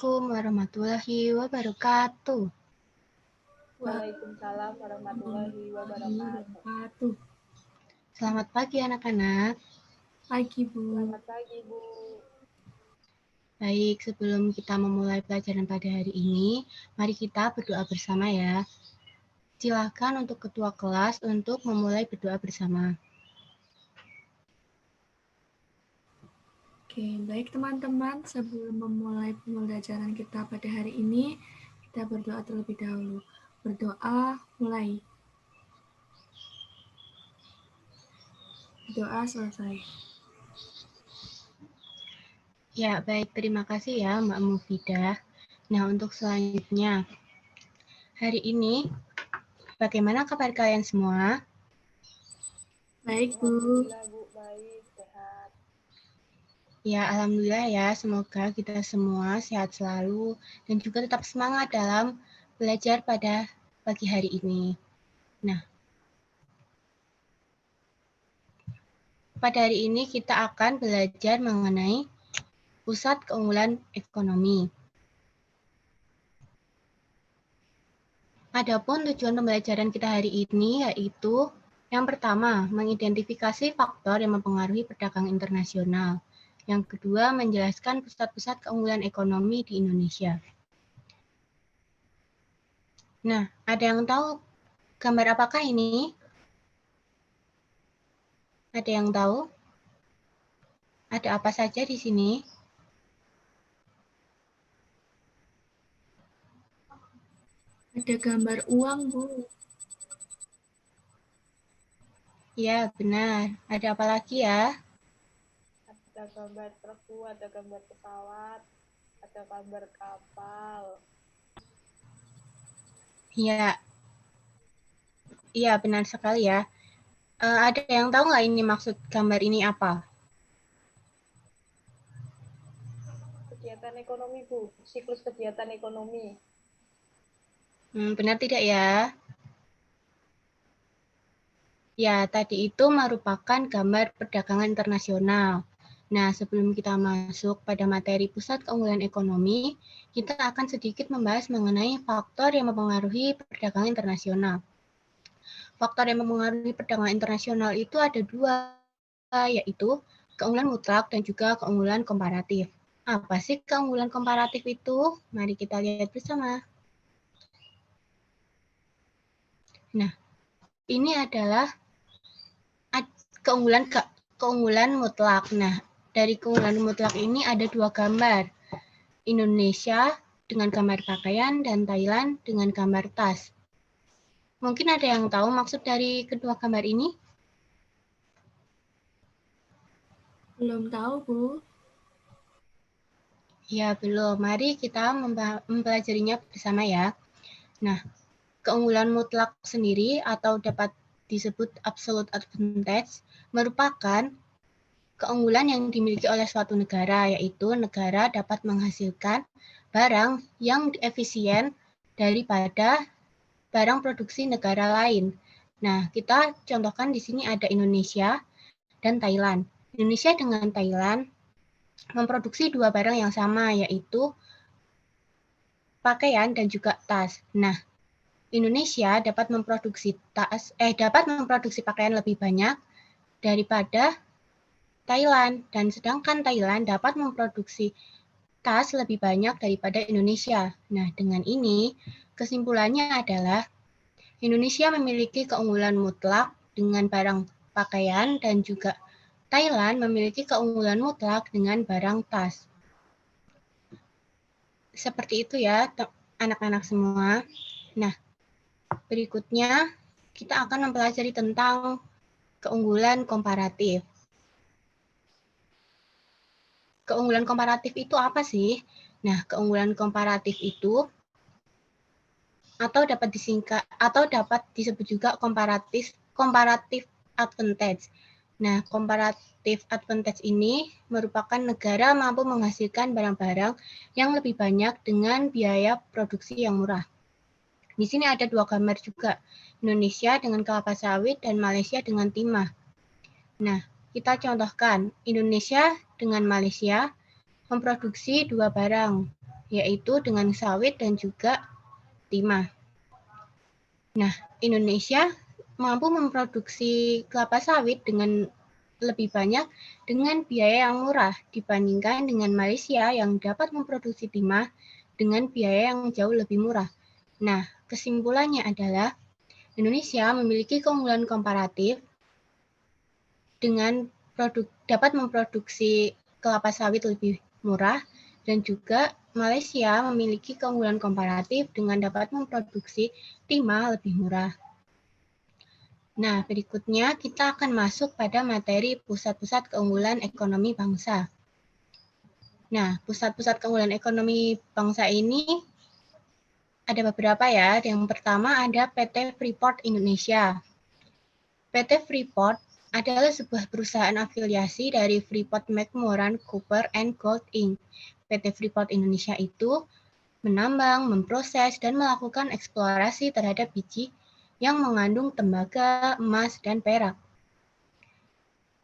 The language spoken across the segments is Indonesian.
Assalamualaikum warahmatullahi wabarakatuh. Waalaikumsalam warahmatullahi wabarakatuh. Selamat pagi anak-anak. Pagi, Bu. Selamat pagi, Bu. Baik, sebelum kita memulai pelajaran pada hari ini, mari kita berdoa bersama ya. Silakan untuk ketua kelas untuk memulai berdoa bersama. Oke, baik teman-teman, sebelum memulai pembelajaran kita pada hari ini, kita berdoa terlebih dahulu. Berdoa, mulai. Doa selesai. Ya, baik. Terima kasih ya Mbak Mufidah. Nah, untuk selanjutnya, hari ini bagaimana kabar kalian semua? Baik, Bu. Alhamdulillah, Bu. Baik, sehat. Ya, alhamdulillah ya. Semoga kita semua sehat selalu dan juga tetap semangat dalam belajar pada pagi hari ini. Nah, pada hari ini kita akan belajar mengenai pusat keunggulan ekonomi. Adapun tujuan pembelajaran kita hari ini yaitu yang pertama, mengidentifikasi faktor yang mempengaruhi perdagangan internasional. Yang kedua, menjelaskan pusat-pusat keunggulan ekonomi di Indonesia. Nah, ada yang tahu gambar apakah ini? Ada yang tahu? Ada apa saja di sini? Ada gambar uang, Bu. Ya, benar. Ada apa lagi ya? Ada gambar truk, Bu. Ada gambar pesawat. Ada gambar kapal. Ya, iya benar sekali ya. Ada yang tahu nggak ini maksud gambar ini apa? Kegiatan ekonomi, Bu. Siklus kegiatan ekonomi. Benar tidak ya? Ya, tadi itu merupakan gambar perdagangan internasional. Nah, sebelum kita masuk pada materi pusat keunggulan ekonomi, kita akan sedikit membahas mengenai faktor yang mempengaruhi perdagangan internasional. Faktor yang mempengaruhi perdagangan internasional itu ada dua, yaitu keunggulan mutlak dan juga keunggulan komparatif. Apa sih keunggulan komparatif itu? Mari kita lihat bersama. Nah, ini adalah keunggulan mutlak. Nah, dari keunggulan mutlak ini ada dua gambar. Indonesia dengan gambar pakaian dan Thailand dengan gambar tas. Mungkin ada yang tahu maksud dari kedua gambar ini? Belum tahu, Bu. Ya, belum. Mari kita mempelajarinya bersama ya. Nah, keunggulan mutlak sendiri atau dapat disebut absolute advantage merupakan keunggulan yang dimiliki oleh suatu negara, yaitu negara dapat menghasilkan barang yang efisien daripada barang produksi negara lain. Nah, kita contohkan di sini ada Indonesia dan Thailand. Indonesia dengan Thailand memproduksi dua barang yang sama, yaitu pakaian dan juga tas. Nah, Indonesia dapat memproduksi pakaian lebih banyak daripada Thailand, dan sedangkan Thailand dapat memproduksi tas lebih banyak daripada Indonesia. Nah, dengan ini kesimpulannya adalah Indonesia memiliki keunggulan mutlak dengan barang pakaian dan juga Thailand memiliki keunggulan mutlak dengan barang tas. Seperti itu ya, anak-anak semua. Nah, berikutnya kita akan mempelajari tentang keunggulan komparatif. Keunggulan komparatif itu apa sih? Nah, keunggulan komparatif itu dapat disebut juga comparative advantage. Nah, comparative advantage ini merupakan negara mampu menghasilkan barang-barang yang lebih banyak dengan biaya produksi yang murah. Di sini ada dua gambar juga, Indonesia dengan kelapa sawit dan Malaysia dengan timah. Nah, kita contohkan, Indonesia dengan Malaysia memproduksi dua barang, yaitu dengan sawit dan juga timah. Nah, Indonesia mampu memproduksi kelapa sawit dengan lebih banyak dengan biaya yang murah dibandingkan dengan Malaysia yang dapat memproduksi timah dengan biaya yang jauh lebih murah. Nah, kesimpulannya adalah Indonesia memiliki keunggulan komparatif dengan dapat memproduksi kelapa sawit lebih murah, dan juga Malaysia memiliki keunggulan komparatif dengan dapat memproduksi timah lebih murah. Nah, berikutnya kita akan masuk pada materi pusat-pusat keunggulan ekonomi bangsa. Nah, pusat-pusat keunggulan ekonomi bangsa ini ada beberapa ya. Yang pertama ada PT Freeport Indonesia. PT Freeport adalah sebuah perusahaan afiliasi dari Freeport-McMoRan Copper and Gold Inc. PT Freeport Indonesia itu menambang, memproses, dan melakukan eksplorasi terhadap biji yang mengandung tembaga, emas, dan perak.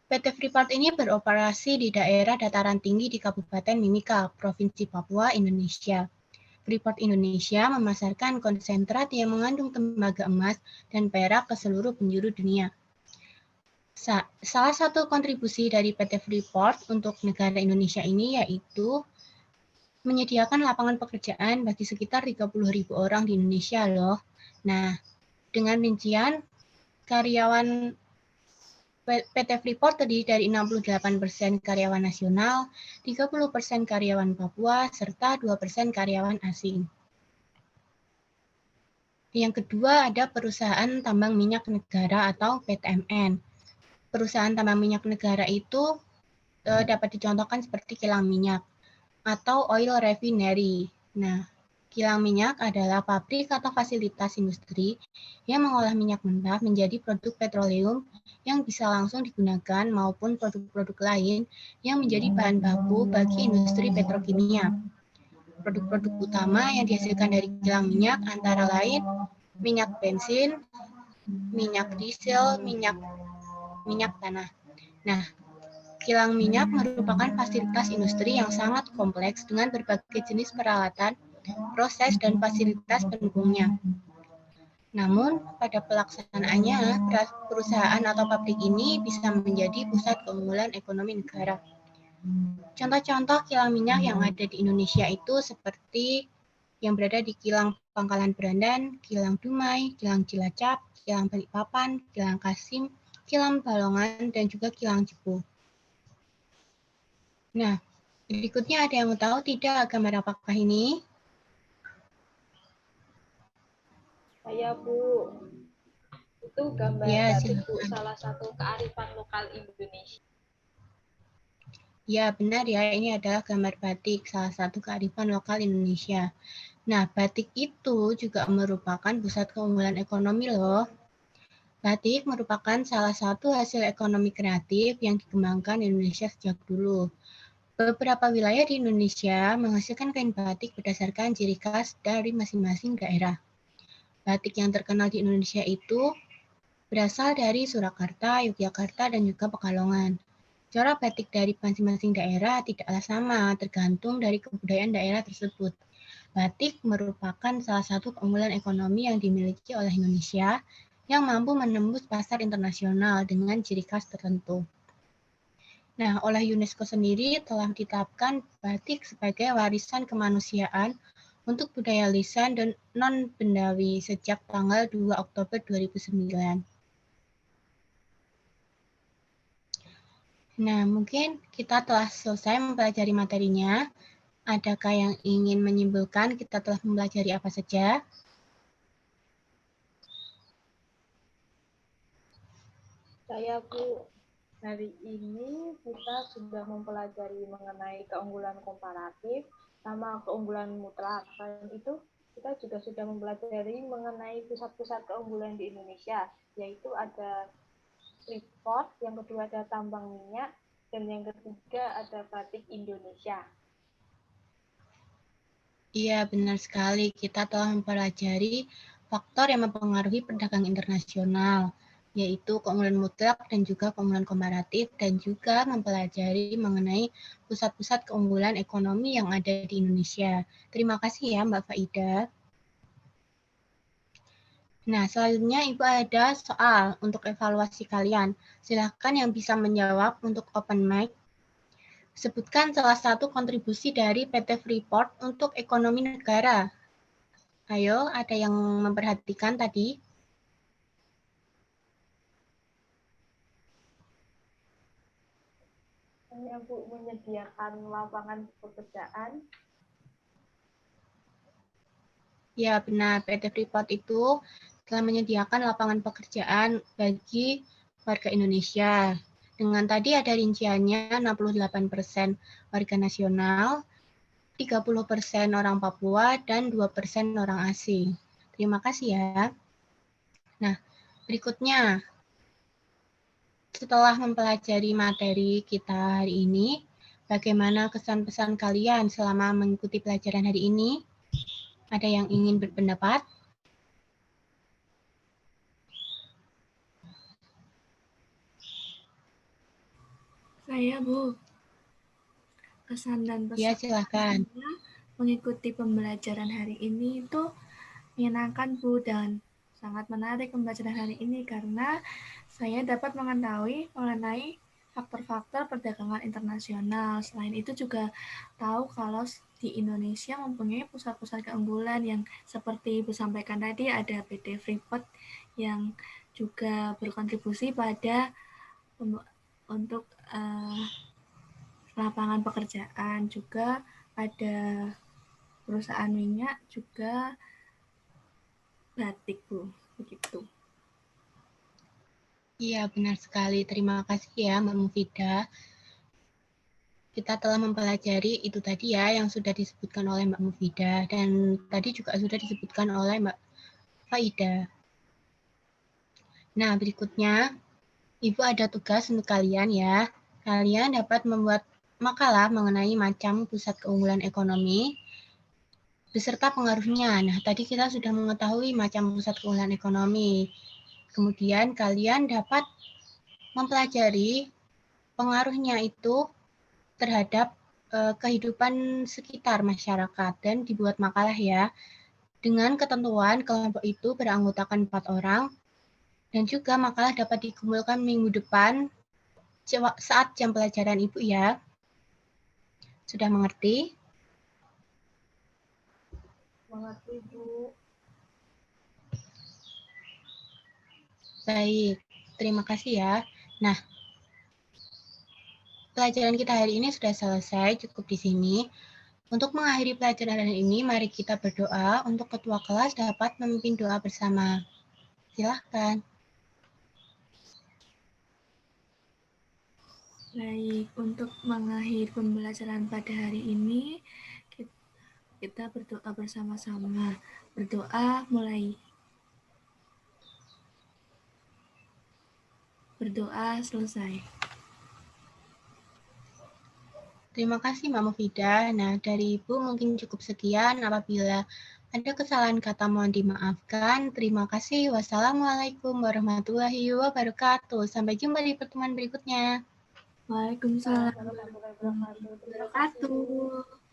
PT Freeport ini beroperasi di daerah dataran tinggi di Kabupaten Mimika, Provinsi Papua, Indonesia. Freeport Indonesia memasarkan konsentrat yang mengandung tembaga emas dan perak ke seluruh penjuru dunia. Salah satu kontribusi dari PT Freeport untuk negara Indonesia ini yaitu menyediakan lapangan pekerjaan bagi sekitar 30.000 orang di Indonesia loh. Nah, dengan rincian karyawan PT Freeport terdiri dari 68% karyawan nasional, 30% karyawan Papua, serta 2% karyawan asing. Yang kedua ada perusahaan tambang minyak negara atau PTMN. Perusahaan tambang minyak negara itu dapat dicontohkan seperti kilang minyak atau oil refinery. Nah, kilang minyak adalah pabrik atau fasilitas industri yang mengolah minyak mentah menjadi produk petroleum yang bisa langsung digunakan maupun produk-produk lain yang menjadi bahan baku bagi industri petrokimia. Produk-produk utama yang dihasilkan dari kilang minyak antara lain minyak bensin, minyak diesel, minyak tanah. Nah, kilang minyak merupakan fasilitas industri yang sangat kompleks dengan berbagai jenis peralatan, proses, dan fasilitas pendukungnya. Namun, pada pelaksanaannya, perusahaan atau pabrik ini bisa menjadi pusat keunggulan ekonomi negara. Contoh-contoh kilang minyak yang ada di Indonesia itu seperti yang berada di Kilang Pangkalan Berandan, Kilang Dumai, Kilang Cilacap, Kilang Balikpapan, Kilang Kasim, Kilang Balongan, dan juga Kilang Cepu. Nah, berikutnya ada yang mau tahu tidak gambar apakah ini? Saya, Bu. Itu gambar Ya, batik, Bu, salah satu kearifan lokal Indonesia. Ya, benar ya. Ini adalah gambar batik, salah satu kearifan lokal Indonesia. Nah, batik itu juga merupakan pusat keunggulan ekonomi loh. Batik merupakan salah satu hasil ekonomi kreatif yang dikembangkan Indonesia sejak dulu. Beberapa wilayah di Indonesia menghasilkan kain batik berdasarkan ciri khas dari masing-masing daerah. Batik yang terkenal di Indonesia itu berasal dari Surakarta, Yogyakarta, dan juga Pekalongan. Corak batik dari masing-masing daerah tidaklah sama, tergantung dari kebudayaan daerah tersebut. Batik merupakan salah satu keunggulan ekonomi yang dimiliki oleh Indonesia yang mampu menembus pasar internasional dengan ciri khas tertentu. Nah, oleh UNESCO sendiri telah ditetapkan batik sebagai warisan kemanusiaan untuk budaya lisan dan non-bendawi sejak tanggal 2 Oktober 2009. Nah, mungkin kita telah selesai mempelajari materinya. Adakah yang ingin menyimpulkan kita telah mempelajari apa saja? Saya, Bu, hari ini kita sudah mempelajari mengenai keunggulan komparatif sama keunggulan mutlak. Selain itu, kita juga sudah mempelajari mengenai pusat-pusat keunggulan di Indonesia, yaitu ada Freeport, yang kedua ada tambang minyak, dan yang ketiga ada batik Indonesia. Iya, benar sekali. Kita telah mempelajari faktor yang mempengaruhi perdagangan internasional, yaitu keunggulan mutlak dan juga keunggulan komparatif, dan juga mempelajari mengenai pusat-pusat keunggulan ekonomi yang ada di Indonesia. Terima kasih ya Mbak Faida. Nah, selanjutnya Ibu ada soal untuk evaluasi kalian. Silakan yang bisa menjawab untuk open mic. Sebutkan salah satu kontribusi dari PT Freeport untuk ekonomi negara. Ayo, ada yang memperhatikan tadi? Hanya Bu menyediakan lapangan pekerjaan. Ya, benar. PT Freeport itu telah menyediakan lapangan pekerjaan bagi warga Indonesia. Dengan tadi ada rinciannya 68% warga nasional, 30% orang Papua, dan 2% orang asing. Terima kasih ya. Nah, berikutnya, setelah mempelajari materi kita hari ini, bagaimana kesan-pesan kalian selama mengikuti pelajaran hari ini? Ada yang ingin berpendapat? Saya, Bu. Kesan dan pesan Ya, silakan. mengikuti pembelajaran hari ini itu menyenangkan, Bu, dan sangat menarik pembelajaran hari ini karena saya dapat mengetahui mengenai faktor-faktor perdagangan internasional. Selain itu juga tahu kalau di Indonesia mempunyai pusat-pusat keunggulan yang seperti Ibu sampaikan tadi, ada PT Freeport yang juga berkontribusi pada untuk lapangan pekerjaan, juga ada perusahaan minyak, juga batik, Bu. Begitu. Iya, benar sekali. Terima kasih ya, Mbak Mufidah. Kita telah mempelajari itu tadi ya, yang sudah disebutkan oleh Mbak Mufidah, dan tadi juga sudah disebutkan oleh Mbak Faida. Nah, berikutnya, Ibu ada tugas untuk kalian ya. Kalian dapat membuat makalah mengenai macam pusat keunggulan ekonomi, beserta pengaruhnya. Nah, tadi kita sudah mengetahui macam pusat keunggulan ekonomi. Kemudian kalian dapat mempelajari pengaruhnya itu terhadap kehidupan sekitar masyarakat dan dibuat makalah ya. Dengan ketentuan kelompok itu beranggotakan 4 orang dan juga makalah dapat dikumpulkan minggu depan saat jam pelajaran Ibu ya. Sudah mengerti? Mengerti, Bu. Baik, terima kasih ya. Nah, pelajaran kita hari ini sudah selesai, cukup di sini. Untuk mengakhiri pelajaran hari ini, mari kita berdoa untuk ketua kelas dapat memimpin doa bersama. Silahkan. Baik, untuk mengakhiri pembelajaran pada hari ini, kita berdoa bersama-sama. Berdoa mulai. Berdoa selesai. Terima kasih Mbak Mufidah. Nah, dari Ibu mungkin cukup sekian. Apabila ada kesalahan kata mohon dimaafkan. Terima kasih. Wassalamualaikum warahmatullahi wabarakatuh. Sampai jumpa di pertemuan berikutnya. Waalaikumsalam Warahmatullahi wabarakatuh. Terima kasih, Bu. wabarakatuh.